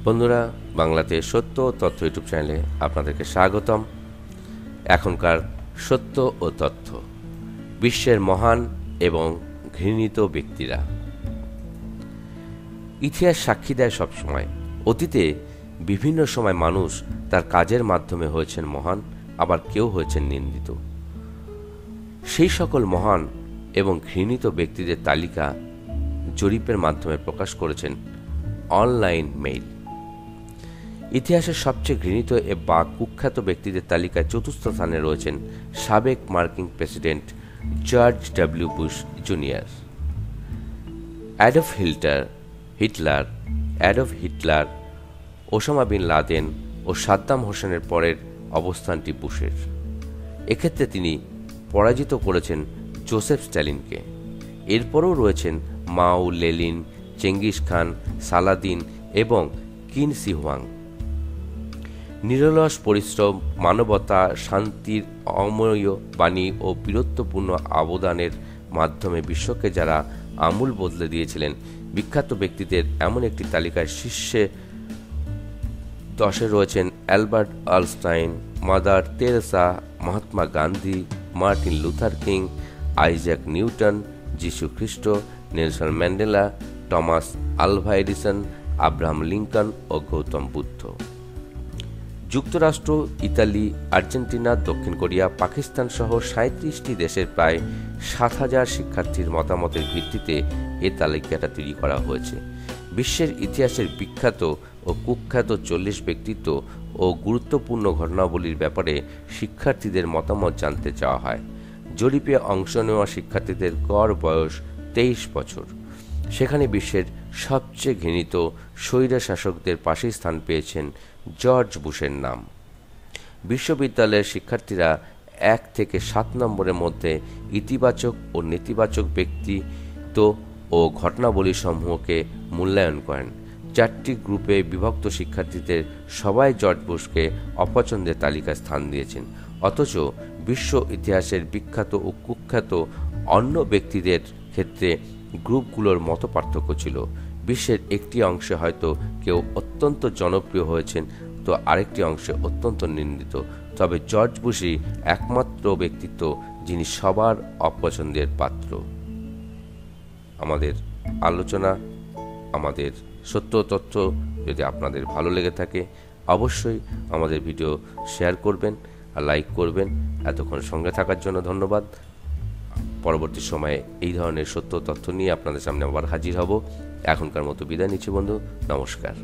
বন্ধুরা, বাংলাতে সত্য ও তথ্য ইউটিউব চ্যানেলে আপনাদেরকে স্বাগতম। এখনকার সত্য ও তথ্য, বিশ্বের মহান এবং ঘৃণিত ব্যক্তিরা। ইতিহাস সাক্ষী দেয় সবসময়, অতীতে বিভিন্ন সময় মানুষ তার কাজের মাধ্যমে হয়েছেন মহান, আবার কেউ হয়েছেন নিন্দিত। সেই সকল মহান এবং ঘৃণিত ব্যক্তিদের তালিকা জরিপের মাধ্যমে প্রকাশ করেছেন অনলাইন মেইল। ইতিহাসের সবচেয়ে ঘৃণিত বা কুখ্যাত ব্যক্তিদের তালিকায় চতুর্থ স্থানে রয়েছেন সাবেক মার্কিন president George W Bush junior. Adolf Hitler, Osama bin Laden ও সাদ্দাম হোসেনের পরের অবস্থানটি বুশের। এক্ষেত্রে তিনি পরাজিত করেছেন জোসেফ স্ট্যালিনকে। এরপরও রয়েছেন মাও, লেনিন, চেঙ্গিস খান, সালাদিন এবং কিন শি হুয়াং। নিরলস পরিশ্রম, মানবতা, শান্তির অমূল্য বাণী ও বীরত্বপূর্ণ অবদানের মাধ্যমে বিশ্বকে যারা আমূল বদলে দিয়েছিলেন, বিখ্যাত ব্যক্তিদের এমন একটি তালিকায় শীর্ষে 10-এ রয়েছেন Albert Einstein, Mother Teresa, Mahatma Gandhi, Martin Luther King, Isaac Newton, যিশু খ্রিস্ট, Nelson Mandela, Thomas Alva Edison, Abraham Lincoln ও গৌতম বুদ্ধ। যুক্তরাষ্ট্র, ইতালি, আর্জেন্টিনা, দক্ষিণ কোরিয়া, পাকিস্তান সহ 37টি দেশের প্রায় 7,000 শিক্ষার্থীর মতামতের ভিত্তিতে এ তালিকাটা তৈরি করা হয়েছে। বিশ্বের ইতিহাসের বিখ্যাত ও কুখ্যাত 40 ব্যক্তিত্ব ও গুরুত্বপূর্ণ ঘটনাবলীর ব্যাপারে শিক্ষার্থীদের মতামত জানতে চাওয়া হয়। জরিপে অংশ নেওয়া শিক্ষার্থীদের গড় বয়স 23 বছর। সেখানে বিশ্বের সবচেয়ে ঘৃণিত স্বৈরশাসকদের পাশে স্থান পেয়েছেন জর্জ বুশের নাম। বিশ্ববিদ্যালয়ের শিক্ষার্থীরা 1 থেকে 7 নম্বরের মধ্যে ইতিবাচক ও নেতিবাচক ব্যক্তিত্ব ও ঘটনাবলী সমূহকে মূল্যায়ন করেন। 4টি গ্রুপে বিভক্ত শিক্ষার্থীদের সবাই জর্জ বুশকে অপছন্দের তালিকায় স্থান দিয়েছেন। অথচ বিশ্ব ইতিহাসের বিখ্যাত ও কুখ্যাত অন্য ব্যক্তিদের ক্ষেত্রে গ্রুপগুলোর মতো পার্থক্য ছিল। বিশ্বের একটি অংশে হয়তো কেউ অত্যন্ত জনপ্রিয় হয়েছেন, তো আরেকটি অংশে অত্যন্ত নিন্দিত। তবে জর্জ বুশই একমাত্র ব্যক্তিত্ব যিনি সবার অপছন্দের পাত্র। আমাদের আলোচনা, আমাদের সত্য তথ্য যদি আপনাদের ভালো লেগে থাকে, অবশ্যই আমাদের ভিডিও শেয়ার করবেন আর লাইক করবেন। এতক্ষণ সঙ্গে থাকার জন্য ধন্যবাদ। পরবর্তী সময়ে এই ধরনের সত্য তথ্য নিয়ে আপনাদের সামনে আবার হাজির হব। এখনকার মতো বিদায় নিচ্ছি বন্ধু, নমস্কার।